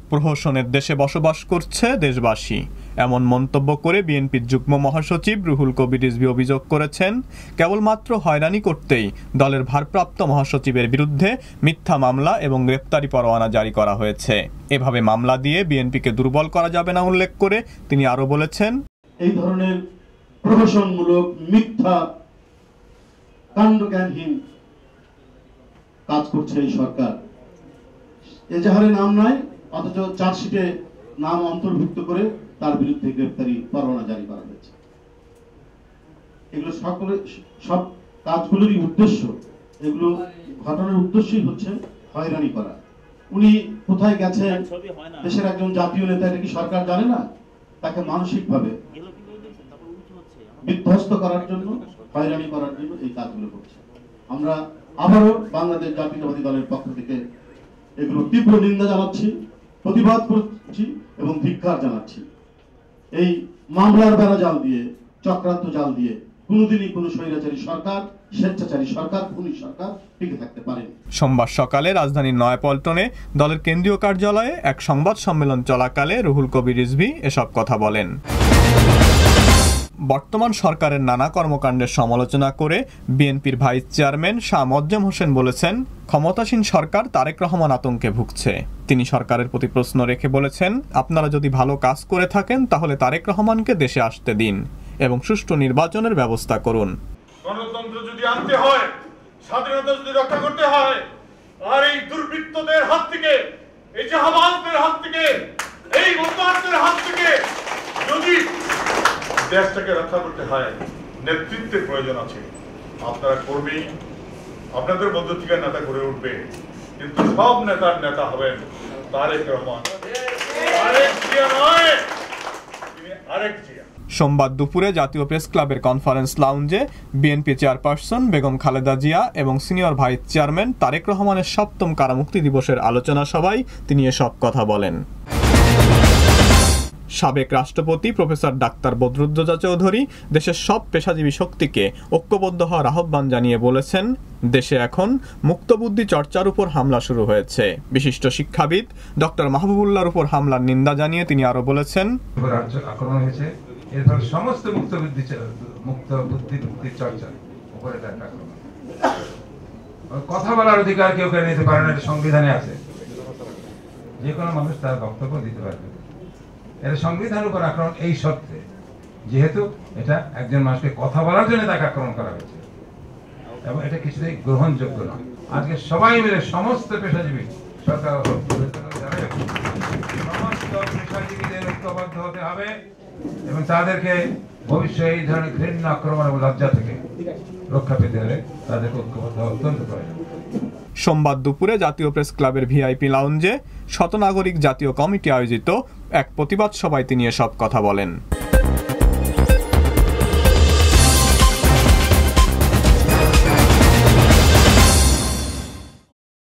প্রহসনের দেশে বসবাস করছে দেশবাসী, এমন মন্তব্য করে বিএনপির যুগ্ম মহাসচিব রুহুল কবির রিজভী অভিযোগ করেছেন, কেবলমাত্র হয়রানি করতেই দলের ভারপ্রাপ্ত মহাসচিবের বিরুদ্ধে মিথ্যা মামলা এবং গ্রেপ্তারি পরোয়ানা জারি করা হয়েছে। এভাবে মামলা দিয়ে বিএনপিকে দুর্বল করা যাবে না উল্লেখ করে তিনি আরো বলেছেন, এই ধরনের প্রহসনমূলক মিথ্যা কাণ্ডজ্ঞানহীন কাজ করছে এই সরকার। এজাহারে নাম নাই, অথচ চার্জশিটে নাম অন্তর্ভুক্ত করে তার বিরুদ্ধে গ্রেফতারি পরোয়ানা জারি করা হয়েছে। এগুলো সব কাজগুলোরই উদ্দেশ্য, এগুলো ঘটনার উদ্দেশ্যই হচ্ছে হয়রানি করা। উনি কোথায় গেছেন, দেশের একজন জাতীয় নেতা, এটা কি সরকার জানে না? তাকে মানসিকভাবে বিধ্বস্ত করার জন্য, হয়রানি করার জন্য এই কাজগুলো করছে। আমরা আবারও বাংলাদেশ জাতীয়তাবাদী দলের পক্ষ থেকে এগুলো তীব্র নিন্দা জানাচ্ছি, প্রতিবাদ করছি এবং ধিক্কার জানাচ্ছি। এই মামলার বেড়া জাল দিয়ে, চক্রান্ত জাল দিয়ে কোনোদিনই কোনো স্বৈরাচারী সরকার, স্বেচ্ছাচারী সরকার, খুনি সরকার টিকে থাকতে পারেনি। সোমবার সকালে রাজধানীর নয়াপল্টনে দলের কেন্দ্রীয় কার্যালয়ে এক সংবাদ সম্মেলন চলাকালে রুহুল কবির রিজভী এসব কথা বলেন। বর্তমান সরকারের নানা কর্মকাণ্ডের সমালোচনা করে বিএনপির ভাইস চেয়ারম্যান শাহ মোয়াজ্জেম হোসেন বলেছেন, ক্ষমতাসীন সরকার তারেক রহমান আতঙ্কে ভুগছে। তিনি সরকারের প্রতি প্রশ্ন রেখে বলেছেন, আপনারা যদি ভালো কাজ করে থাকেন তাহলে তারেক রহমানকে দেশে আসতে দিন এবং সুষ্ঠু নির্বাচনের ব্যবস্থা করুন। গণতন্ত্র যদি আনতে হয়, স্বাধীনতা যদি রক্ষা করতে হয়, আর এই দুর্বৃত্তদের হাত থেকে, এই জাহাবাজদের হাত থেকে, এই মোতাহারদের হাত থেকে যদি দেশটাকে রক্ষা করতে হয়, নেতৃত্বের প্রয়োজন আছে। আপনারা কর্মী, আপনাদের মধ্য থেকে নেতা গড়ে উঠবে, কিন্তু সব নেতার নেতা হবেন তারেক রহমান। আরেক জিয়া নয়, তিনি আরেক জিয়া। সোমবার দুপুরে জাতীয় প্রেস ক্লাবের কনফারেন্স লাউঞ্জে বিএনপি চেয়ারপারসন বেগম খালেদা জিয়া এবং সিনিয়র ভাইস চেয়ারম্যান তারেক রহমানের ৭ম কারামুক্তি দিবসের আলোচনা সভায় তিনি এসব কথা বলেন। সাবেক রাষ্ট্রপতি প্রফেসর ডাক্তার বদরুদ্দোজা চৌধুরী দেশের সব পেশাজীবী শক্তিকে ঐক্যবদ্ধ হওয়ার আহ্বান জানিয়ে বলেছেন, দেশে এখন মুক্তবুদ্ধি চর্চার উপর হামলা শুরু হয়েছে। বিশিষ্ট শিক্ষাবিদ ডক্টর মাহবুবুল্লাহর উপর হামলার নিন্দা জানিয়ে তিনি আরো বলেছেন, আক্রমণ হয়েছে, এর ফলে সমস্ত মুক্তবুদ্ধি চর্চার উপরে কথা বলার অধিকার কেউ কেড়ে নিতে পারে না, এটা সংবিধানে আছে। যে কোনো মানুষ তার বক্তব্য দিতে পারবে। এটা সংবিধানের উপর আক্রমণ, এই শর্তে যেহেতু এটা একজন মানুষকে কথা বলার জন্য তাকে আক্রমণ করা হয়েছে এবং এটা কিছুতেই গ্রহণযোগ্য নয়। আজকে সবাই মিলে সমস্ত পেশাজীবী সরকার সমস্ত পেশাজীবীদের ঐক্যবদ্ধ হতে হবে এবং তাদেরকে ভবিষ্যতে এই ধরনের ঘৃণ্য আক্রমণ এবং লজ্জা থেকে রক্ষা পেতে হলে তাদেরকে ঐক্যবদ্ধ হওয়া অত্যন্ত প্রয়োজন। সোমবার দুপুরে জাতীয় প্রেস ক্লাবের ভিআইপি লাউঞ্জে শতনাগরিক জাতীয় কমিটি আয়োজিত এক প্রতিবাদ সভায় তিনি এসব কথা বলেন।